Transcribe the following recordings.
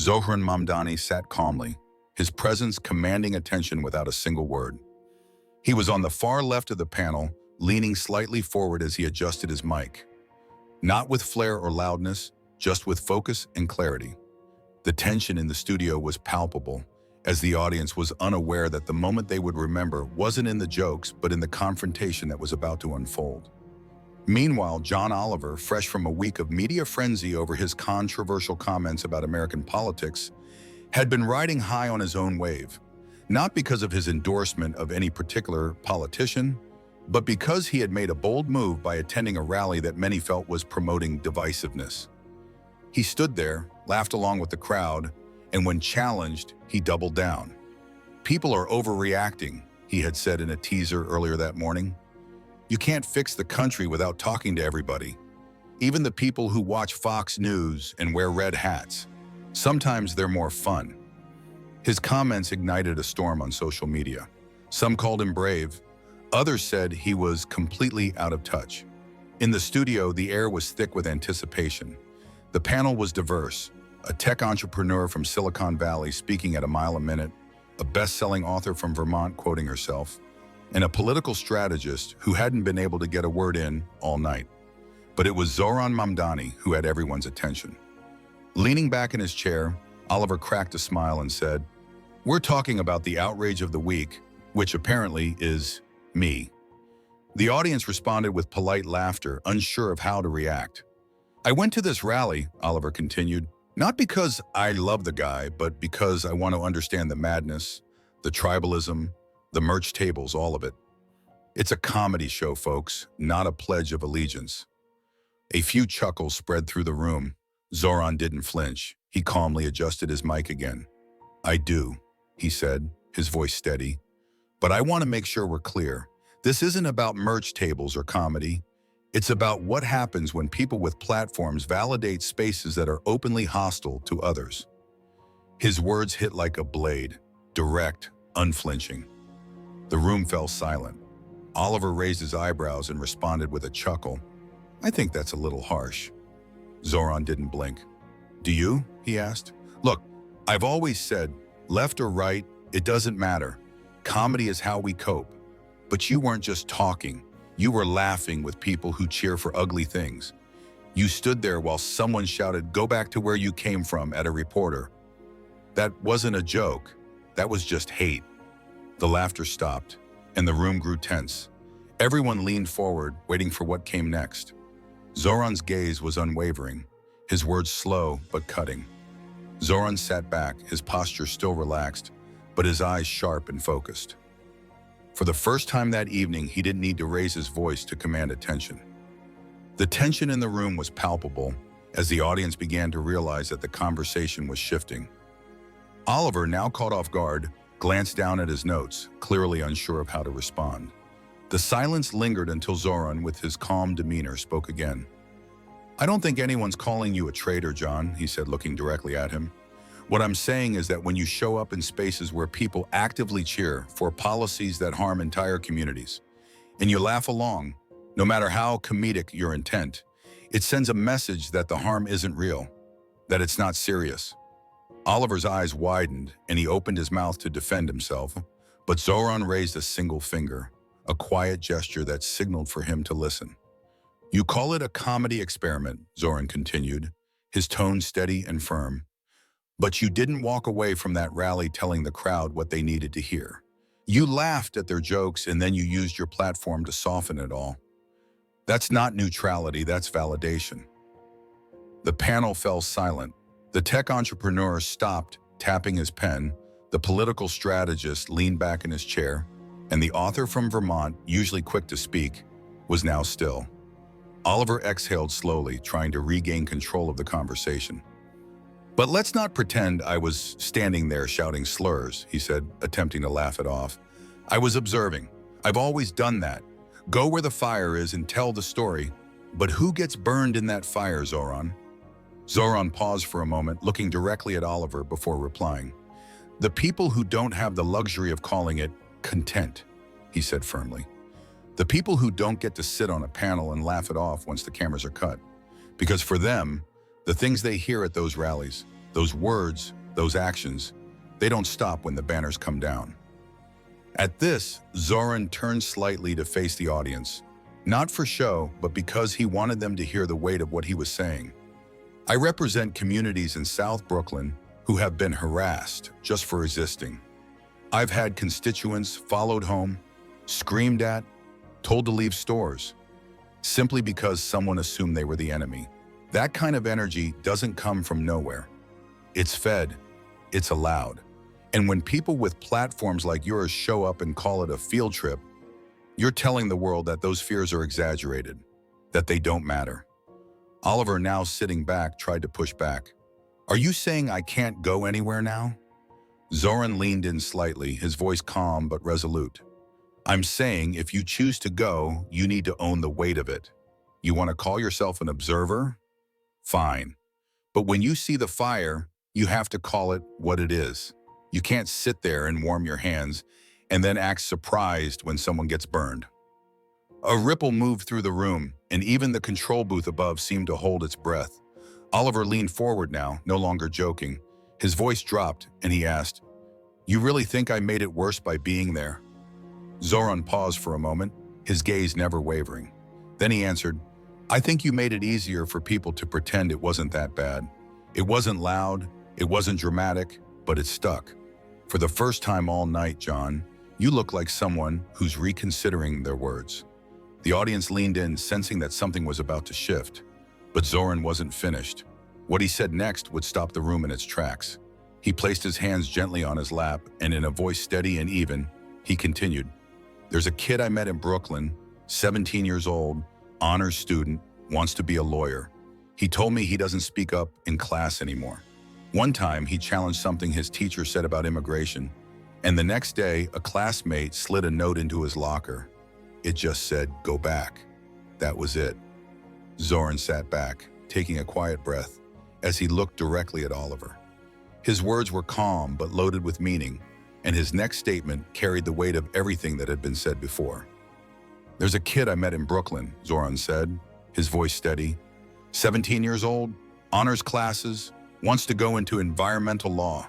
Zohran Mamdani sat calmly, his presence commanding attention without a single word. He was on the far left of the panel, leaning slightly forward as he adjusted his mic. Not with flair or loudness, just with focus and clarity. The tension in the studio was palpable, as the audience was unaware that the moment they would remember wasn't in the jokes, but in the confrontation that was about to unfold. Meanwhile, John Oliver, fresh from a week of media frenzy over his controversial comments about American politics, had been riding high on his own wave, not because of his endorsement of any particular politician, but because he had made a bold move by attending a rally that many felt was promoting divisiveness. He stood there, laughed along with the crowd, and when challenged, he doubled down. "People are overreacting," he had said in a teaser earlier that morning. "You can't fix the country without talking to everybody. Even the people who watch Fox News and wear red hats. Sometimes they're more fun." His comments ignited a storm on social media. Some called him brave. Others said he was completely out of touch. In the studio, the air was thick with anticipation. The panel was diverse. A tech entrepreneur from Silicon Valley speaking at a mile a minute, a best-selling author from Vermont quoting herself, and a political strategist who hadn't been able to get a word in all night. But it was Zohran Mamdani who had everyone's attention. Leaning back in his chair, Oliver cracked a smile and said, "We're talking about the outrage of the week, which apparently is me." The audience responded with polite laughter, unsure of how to react. "I went to this rally," Oliver continued, "not because I love the guy, but because I want to understand the madness, the tribalism, the merch tables, all of it. It's a comedy show, folks, not a pledge of allegiance." A few chuckles spread through the room. Zohran didn't flinch. He calmly adjusted his mic again. "I do," he said, his voice steady. "But I want to make sure we're clear. This isn't about merch tables or comedy. It's about what happens when people with platforms validate spaces that are openly hostile to others." His words hit like a blade, direct, unflinching. The room fell silent. Oliver raised his eyebrows and responded with a chuckle. "I think that's a little harsh." Zohran didn't blink. "Do you?" he asked. "Look, I've always said, left or right, it doesn't matter. Comedy is how we cope. But you weren't just talking. You were laughing with people who cheer for ugly things. You stood there while someone shouted, 'Go back to where you came from,' at a reporter. That wasn't a joke. That was just hate." The laughter stopped, and the room grew tense. Everyone leaned forward, waiting for what came next. Zohran's gaze was unwavering, his words slow but cutting. Zohran sat back, his posture still relaxed, but his eyes sharp and focused. For the first time that evening, he didn't need to raise his voice to command attention. The tension in the room was palpable as the audience began to realize that the conversation was shifting. Oliver, now caught off guard, glanced down at his notes, clearly unsure of how to respond. The silence lingered until Zohran, with his calm demeanor, spoke again. "I don't think anyone's calling you a traitor, John," he said, looking directly at him. "What I'm saying is that when you show up in spaces where people actively cheer for policies that harm entire communities, and you laugh along, no matter how comedic your intent, it sends a message that the harm isn't real, that it's not serious." Oliver's eyes widened, and he opened his mouth to defend himself, but Zohran raised a single finger, a quiet gesture that signaled for him to listen. "You call it a comedy experiment," Zohran continued, his tone steady and firm. "But you didn't walk away from that rally telling the crowd what they needed to hear. You laughed at their jokes and then you used your platform to soften it all. That's not neutrality, that's validation." The panel fell silent. The tech entrepreneur stopped, tapping his pen, the political strategist leaned back in his chair, and the author from Vermont, usually quick to speak, was now still. Oliver exhaled slowly, trying to regain control of the conversation. "But let's not pretend I was standing there shouting slurs," he said, attempting to laugh it off. "I was observing. I've always done that. Go where the fire is and tell the story. But who gets burned in that fire, Zohran?" Zohran paused for a moment, looking directly at Oliver before replying. "The people who don't have the luxury of calling it content," he said firmly. "The people who don't get to sit on a panel and laugh it off once the cameras are cut. Because for them, the things they hear at those rallies, Those words, those actions, they don't stop when the banners come down. At this, Zohran turned slightly to face the audience, not for show, but because he wanted them to hear the weight of what he was saying. I represent communities in South Brooklyn who have been harassed just for existing. I've had constituents followed home, screamed at, told to leave stores, simply because someone assumed they were the enemy. That kind of energy doesn't come from nowhere. It's fed, it's allowed. And when people with platforms like yours show up and call it a field trip, you're telling the world that those fears are exaggerated, that they don't matter. Oliver, now sitting back, tried to push back. Are you saying I can't go anywhere now? Zohran leaned in slightly, his voice calm but resolute. I'm saying if you choose to go, you need to own the weight of it. You want to call yourself an observer? Fine. But when you see the fire, you have to call it what it is. You can't sit there and warm your hands and then act surprised when someone gets burned. A ripple moved through the room, and even the control booth above seemed to hold its breath. Oliver leaned forward now, no longer joking. His voice dropped, and he asked, "You really think I made it worse by being there?" Zohran paused for a moment, his gaze never wavering. Then he answered, "I think you made it easier for people to pretend it wasn't that bad. It wasn't loud, it wasn't dramatic, but it stuck. For the first time all night, John, you look like someone who's reconsidering their words." The audience leaned in, sensing that something was about to shift. But Zohran wasn't finished. What he said next would stop the room in its tracks. He placed his hands gently on his lap, and in a voice steady and even, he continued, "There's a kid I met in Brooklyn, 17 years old, honors student, wants to be a lawyer. He told me he doesn't speak up in class anymore. One time, he challenged something his teacher said about immigration, and the next day, a classmate slid a note into his locker. It just said, 'Go back.' That was it." Zohran sat back, taking a quiet breath, as he looked directly at Oliver. His words were calm but loaded with meaning, and his next statement carried the weight of everything that had been said before. "There's a kid I met in Brooklyn," Zohran said, his voice steady. 17 years old, honors classes, wants to go into environmental law.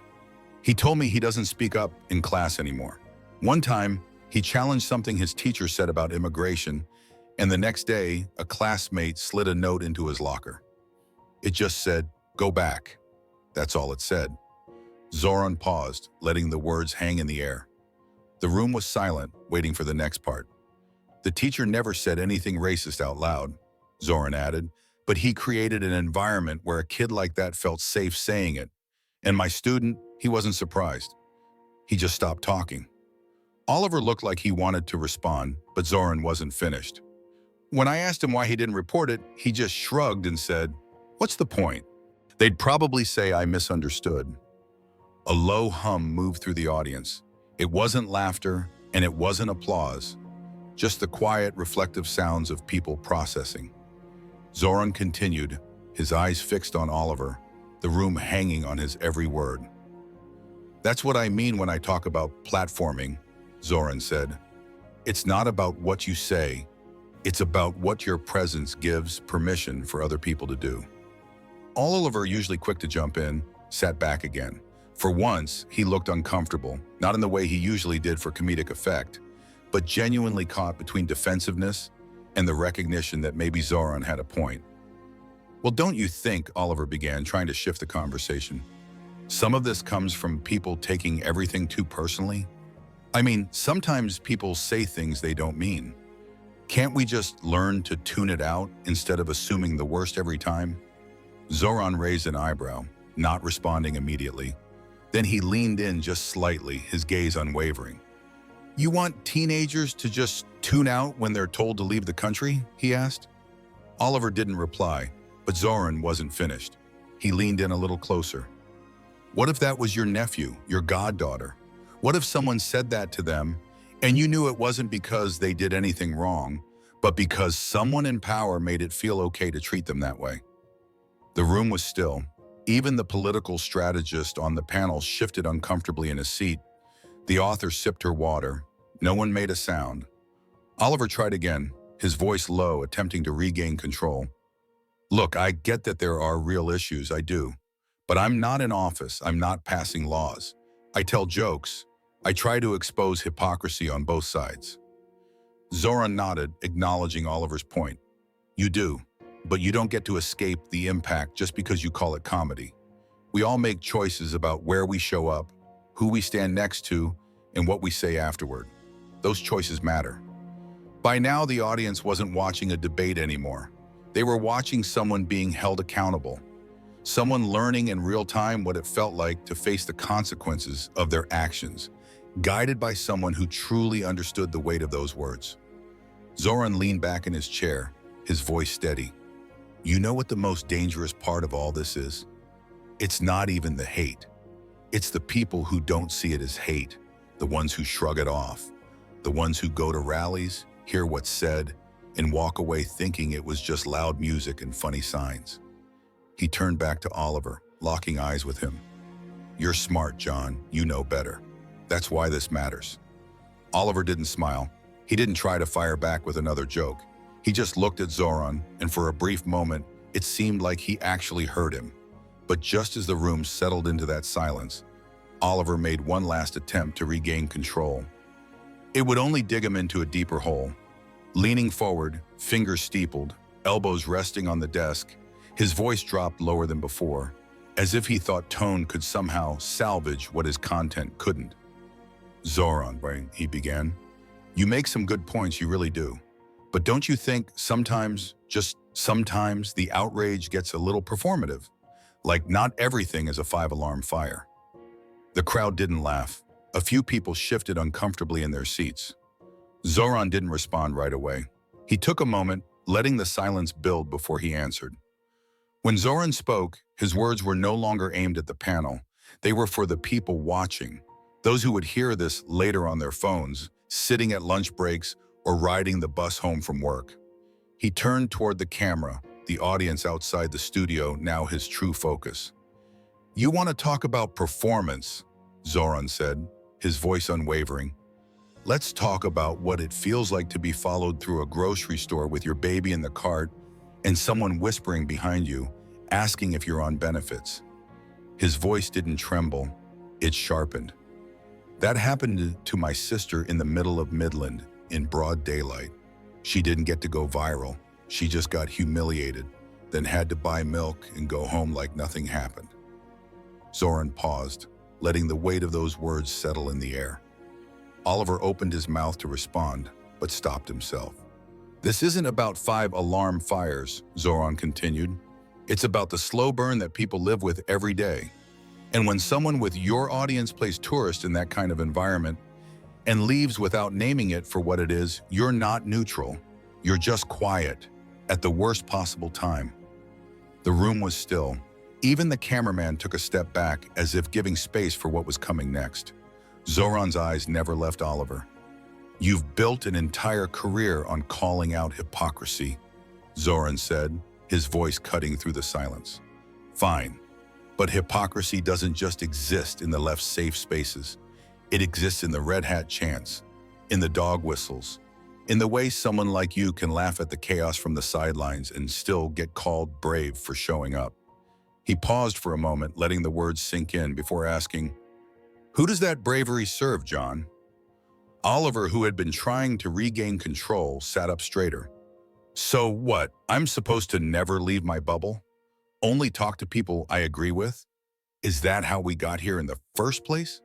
He told me he doesn't speak up in class anymore. One time, he challenged something his teacher said about immigration, and the next day, a classmate slid a note into his locker. It just said, 'Go back.' That's all it said." Zohran paused, letting the words hang in the air. The room was silent, waiting for the next part. "The teacher never said anything racist out loud," Zohran added, "but he created an environment where a kid like that felt safe saying it. And my student, he wasn't surprised. He just stopped talking." Oliver looked like he wanted to respond, but Zohran wasn't finished. When I asked him why he didn't report it, he just shrugged and said, "What's the point? They'd probably say I misunderstood." A low hum moved through the audience. It wasn't laughter, and it wasn't applause, just the quiet, reflective sounds of people processing. Zohran continued, his eyes fixed on Oliver, the room hanging on his every word. "That's what I mean when I talk about platforming," Zohran said. "It's not about what you say, it's about what your presence gives permission for other people to do." Oliver, usually quick to jump in, sat back again. For once, he looked uncomfortable, not in the way he usually did for comedic effect, but genuinely caught between defensiveness and the recognition that maybe Zohran had a point. "Well, don't you think," Oliver began, trying to shift the conversation, "some of this comes from people taking everything too personally? I mean, sometimes people say things they don't mean. Can't we just learn to tune it out instead of assuming the worst every time?" Zohran raised an eyebrow, not responding immediately. Then he leaned in just slightly, his gaze unwavering. "You want teenagers to just tune out when they're told to leave the country?" he asked. Oliver didn't reply, but Zohran wasn't finished. He leaned in a little closer. "What if that was your nephew, your goddaughter? What if someone said that to them, and you knew it wasn't because they did anything wrong, but because someone in power made it feel okay to treat them that way?" The room was still. Even the political strategist on the panel shifted uncomfortably in his seat. The author sipped her water. No one made a sound. Oliver tried again, his voice low, attempting to regain control. "Look, I get that there are real issues, I do. But I'm not in office. I'm not passing laws. I tell jokes. I try to expose hypocrisy on both sides. Zohran nodded, acknowledging Oliver's point. You do, but you don't get to escape the impact just because you call it comedy. We all make choices about where we show up, who we stand next to, and what we say afterward. Those choices matter. By now, the audience wasn't watching a debate anymore. They were watching someone being held accountable, someone learning in real time what it felt like to face the consequences of their actions, guided by someone who truly understood the weight of those words. Zohran leaned back in his chair, his voice steady. You know what the most dangerous part of all this is? It's not even the hate. It's the people who don't see it as hate, the ones who shrug it off, the ones who go to rallies, hear what's said, and walk away thinking it was just loud music and funny signs. He turned back to Oliver, locking eyes with him. You're smart, John. You know better. That's why this matters. Oliver didn't smile. He didn't try to fire back with another joke. He just looked at Zohran, and for a brief moment, it seemed like he actually heard him. But just as the room settled into that silence, Oliver made one last attempt to regain control. It would only dig him into a deeper hole. Leaning forward, fingers steepled, elbows resting on the desk, his voice dropped lower than before, as if he thought tone could somehow salvage what his content couldn't. Zohran, right, he began. You make some good points, you really do. But don't you think sometimes, just sometimes, the outrage gets a little performative? Like not everything is a 5-alarm fire. The crowd didn't laugh. A few people shifted uncomfortably in their seats. Zohran didn't respond right away. He took a moment, letting the silence build before he answered. When Zohran spoke, his words were no longer aimed at the panel. They were for the people watching, those who would hear this later on their phones, sitting at lunch breaks or riding the bus home from work. He turned toward the camera, the audience outside the studio now his true focus. You want to talk about performance, Zohran said, his voice unwavering. Let's talk about what it feels like to be followed through a grocery store with your baby in the cart and someone whispering behind you, asking if you're on benefits. His voice didn't tremble, it sharpened. That happened to my sister in the middle of Midland, in broad daylight. She didn't get to go viral. She just got humiliated, then had to buy milk and go home like nothing happened. Zohran paused, letting the weight of those words settle in the air. Oliver opened his mouth to respond, but stopped himself. This isn't about 5-alarm fires, Zohran continued. It's about the slow burn that people live with every day. And when someone with your audience plays tourist in that kind of environment and leaves without naming it for what it is, you're not neutral. You're just quiet, at the worst possible time. The room was still. Even the cameraman took a step back as if giving space for what was coming next. Zohran's eyes never left Oliver. You've built an entire career on calling out hypocrisy, Zohran said, his voice cutting through the silence. Fine, but hypocrisy doesn't just exist in the left's safe spaces. It exists in the red hat chants, in the dog whistles, in the way someone like you can laugh at the chaos from the sidelines and still get called brave for showing up. He paused for a moment, letting the words sink in before asking, who does that bravery serve, John? Oliver, who had been trying to regain control, sat up straighter. So what, I'm supposed to never leave my bubble? Only talk to people I agree with? Is that how we got here in the first place?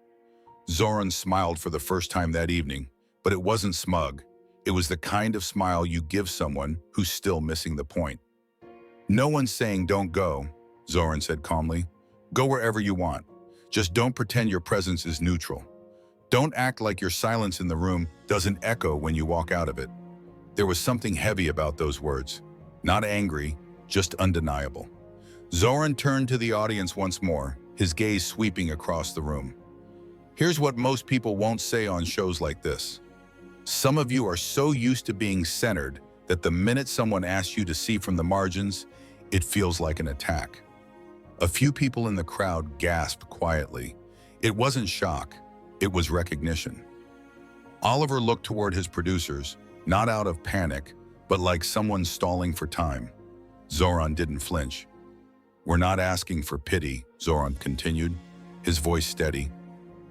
Zohran smiled for the first time that evening, but it wasn't smug. It was the kind of smile you give someone who's still missing the point. No one's saying don't go, Zohran said calmly. Go wherever you want. Just don't pretend your presence is neutral. Don't act like your silence in the room doesn't echo when you walk out of it. There was something heavy about those words. Not angry, just undeniable. Zohran turned to the audience once more, his gaze sweeping across the room. Here's what most people won't say on shows like this. Some of you are so used to being centered that the minute someone asks you to see from the margins, it feels like an attack. A few people in the crowd gasped quietly. It wasn't shock, it was recognition. Oliver looked toward his producers, not out of panic, but like someone stalling for time. Zohran didn't flinch. We're not asking for pity, Zohran continued, his voice steady.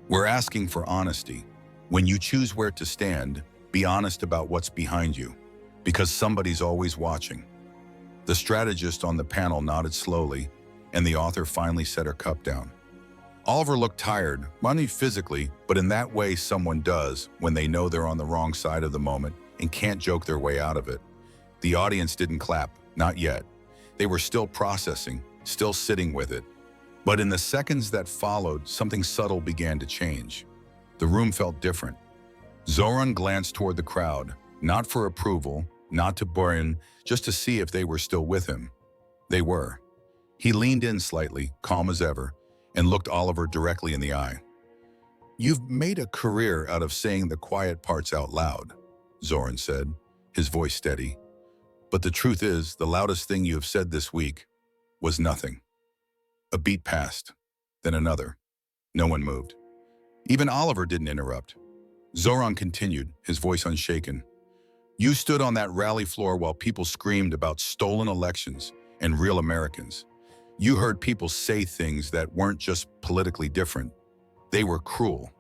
We're asking for honesty. When you choose where to stand, be honest about what's behind you, because somebody's always watching. The strategist on the panel nodded slowly, and the author finally set her cup down. Oliver looked tired, not only physically, but in that way someone does when they know they're on the wrong side of the moment and can't joke their way out of it. The audience didn't clap, not yet. They were still processing, still sitting with it. But in the seconds that followed, something subtle began to change. The room felt different. Zohran glanced toward the crowd, not for approval, not to burn, just to see if they were still with him. They were. He leaned in slightly, calm as ever, and looked Oliver directly in the eye. "You've made a career out of saying the quiet parts out loud," Zohran said, his voice steady. "But the truth is, the loudest thing you have said this week was nothing." A beat passed, then another. No one moved. Even Oliver didn't interrupt. Zohran continued, his voice unshaken. "You stood on that rally floor while people screamed about stolen elections and real Americans. You heard people say things that weren't just politically different. They were cruel.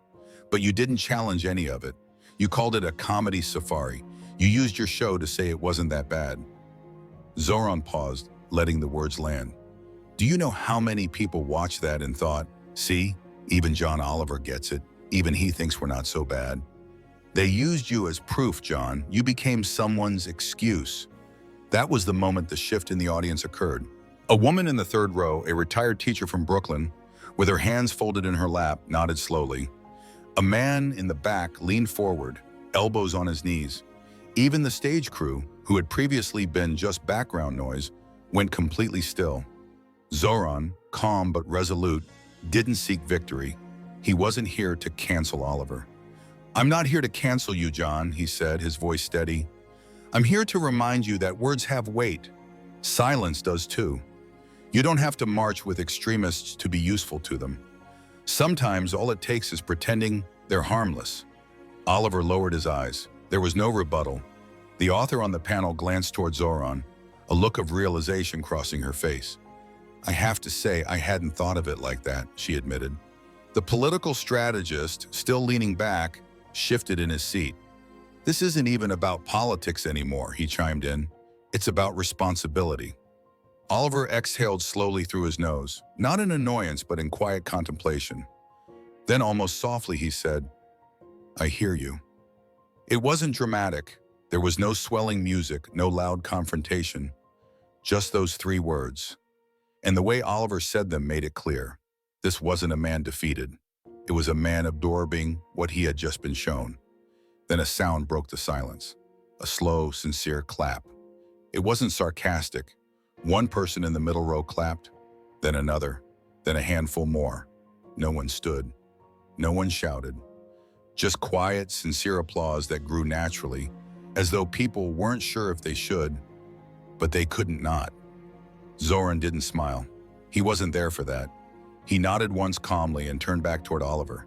But you didn't challenge any of it. You called it a comedy safari. You used your show to say it wasn't that bad." Zohran paused, letting the words land. "Do you know how many people watched that and thought, 'See, even John Oliver gets it. Even he thinks we're not so bad'? They used you as proof, John. You became someone's excuse." That was the moment the shift in the audience occurred. A woman in the third row, a retired teacher from Brooklyn, with her hands folded in her lap, nodded slowly. A man in the back leaned forward, elbows on his knees. Even the stage crew, who had previously been just background noise, went completely still. Zohran, calm but resolute, didn't seek victory. He wasn't here to cancel Oliver. "I'm not here to cancel you, John," he said, his voice steady. "I'm here to remind you that words have weight. Silence does too. You don't have to march with extremists to be useful to them. Sometimes all it takes is pretending they're harmless." Oliver lowered his eyes. There was no rebuttal. The author on the panel glanced toward Zohran, a look of realization crossing her face. "I have to say I hadn't thought of it like that," she admitted. The political strategist, still leaning back, shifted in his seat. "This isn't even about politics anymore," he chimed in. "It's about responsibility." Oliver exhaled slowly through his nose, not in annoyance but in quiet contemplation. Then almost softly he said, "I hear you." It wasn't dramatic. There was no swelling music, no loud confrontation. Just those three words. And the way Oliver said them made it clear. This wasn't a man defeated. It was a man absorbing what he had just been shown. Then a sound broke the silence. A slow, sincere clap. It wasn't sarcastic. One person in the middle row clapped, then another, then a handful more. No one stood. No one shouted. Just quiet, sincere applause that grew naturally, as though people weren't sure if they should, but they couldn't not. Zohran didn't smile. He wasn't there for that. He nodded once calmly and turned back toward Oliver.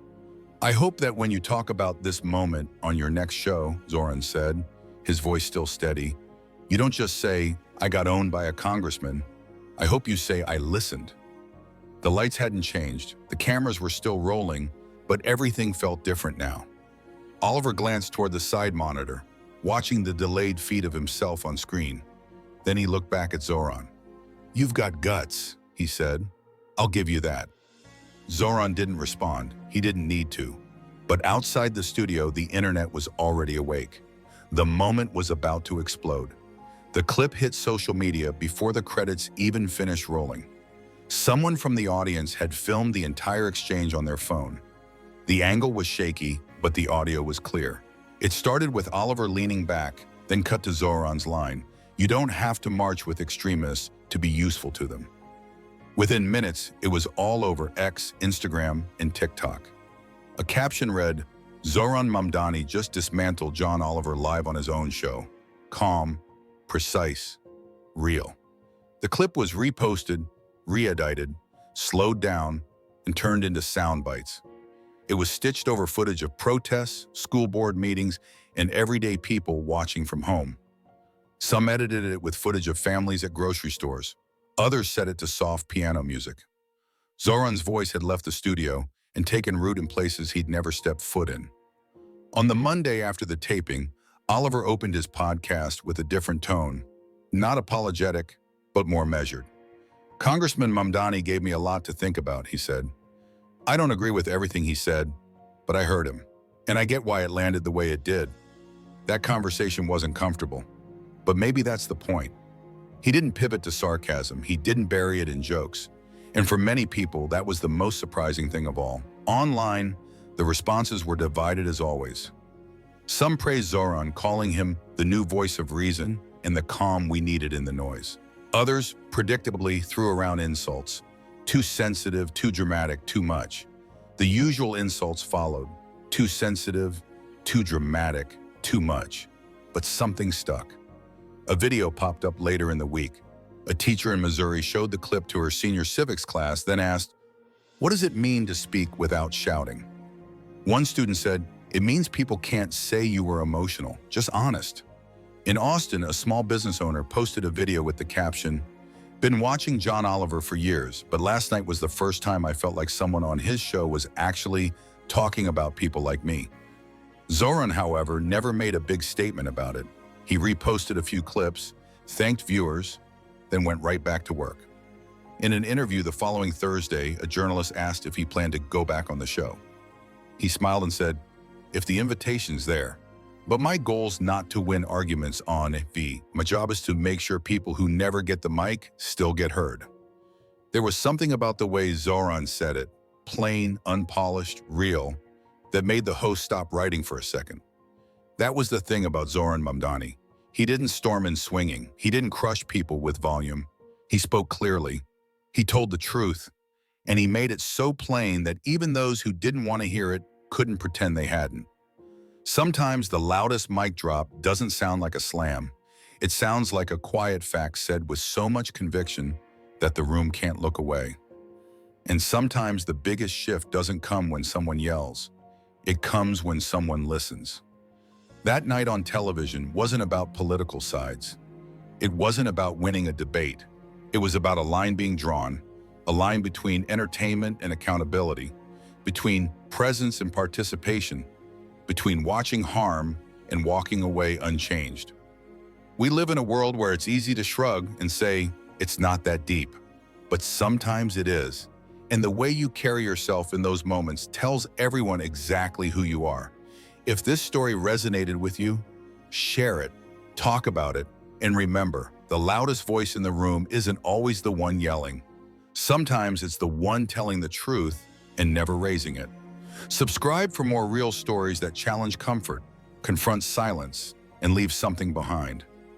"I hope that when you talk about this moment on your next show," Zohran said, his voice still steady, "you don't just say, 'I got owned by a congressman.' I hope you say, 'I listened.'" The lights hadn't changed. The cameras were still rolling, but everything felt different now. Oliver glanced toward the side monitor, watching the delayed feed of himself on screen. Then he looked back at Zohran. "You've got guts," he said. "I'll give you that." Zohran didn't respond. He didn't need to. But outside the studio, the internet was already awake. The moment was about to explode. The clip hit social media before the credits even finished rolling. Someone from the audience had filmed the entire exchange on their phone. The angle was shaky, but the audio was clear. It started with Oliver leaning back, then cut to Zohran's line, "You don't have to march with extremists to be useful to them." Within minutes, it was all over X, Instagram, and TikTok. A caption read, "Zohran Mamdani just dismantled John Oliver live on his own show. Calm, precise, real." The clip was reposted, re-edited, slowed down, and turned into sound bites. It was stitched over footage of protests, school board meetings, and everyday people watching from home. Some edited it with footage of families at grocery stores. Others set it to soft piano music. Zohran's voice had left the studio and taken root in places he'd never stepped foot in. On the Monday after the taping, Oliver opened his podcast with a different tone, not apologetic, but more measured. Congressman Mamdani gave me a lot to think about, he said. I don't agree with everything he said, but I heard him, and I get why it landed the way it did. That conversation wasn't comfortable, but maybe that's the point. He didn't pivot to sarcasm, he didn't bury it in jokes. And for many people, that was the most surprising thing of all. Online, the responses were divided as always. Some praised Zohran, calling him the new voice of reason and the calm we needed in the noise. Others, predictably, threw around insults. Too sensitive, too dramatic, too much. The usual insults followed. Too sensitive, too dramatic, too much. But something stuck. A video popped up later in the week. A teacher in Missouri showed the clip to her senior civics class, then asked, "What does it mean to speak without shouting?" One student said, "It means people can't say you were emotional, just honest." In Austin, a small business owner posted a video with the caption, "Been watching John Oliver for years, but last night was the first time I felt like someone on his show was actually talking about people like me." Zohran, however, never made a big statement about it. He reposted a few clips, thanked viewers, then went right back to work. In an interview the following Thursday, a journalist asked if he planned to go back on the show. He smiled and said, "If the invitation's there. But my goal's not to win arguments on V. My job is to make sure people who never get the mic still get heard." There was something about the way Zohran said it, plain, unpolished, real, that made the host stop writing for a second. That was the thing about Zohran Mamdani. He didn't storm in swinging. He didn't crush people with volume. He spoke clearly. He told the truth. And he made it so plain that even those who didn't want to hear it couldn't pretend they hadn't. Sometimes the loudest mic drop doesn't sound like a slam. It sounds like a quiet fact said with so much conviction that the room can't look away. And sometimes the biggest shift doesn't come when someone yells. It comes when someone listens. That night on television wasn't about political sides. It wasn't about winning a debate. It was about a line being drawn, a line between entertainment and accountability, between presence and participation, between watching harm and walking away unchanged. We live in a world where it's easy to shrug and say, it's not that deep. But sometimes it is. And the way you carry yourself in those moments tells everyone exactly who you are. If this story resonated with you, share it, talk about it, and remember, the loudest voice in the room isn't always the one yelling. Sometimes it's the one telling the truth and never raising it. Subscribe for more real stories that challenge comfort, confront silence, and leave something behind.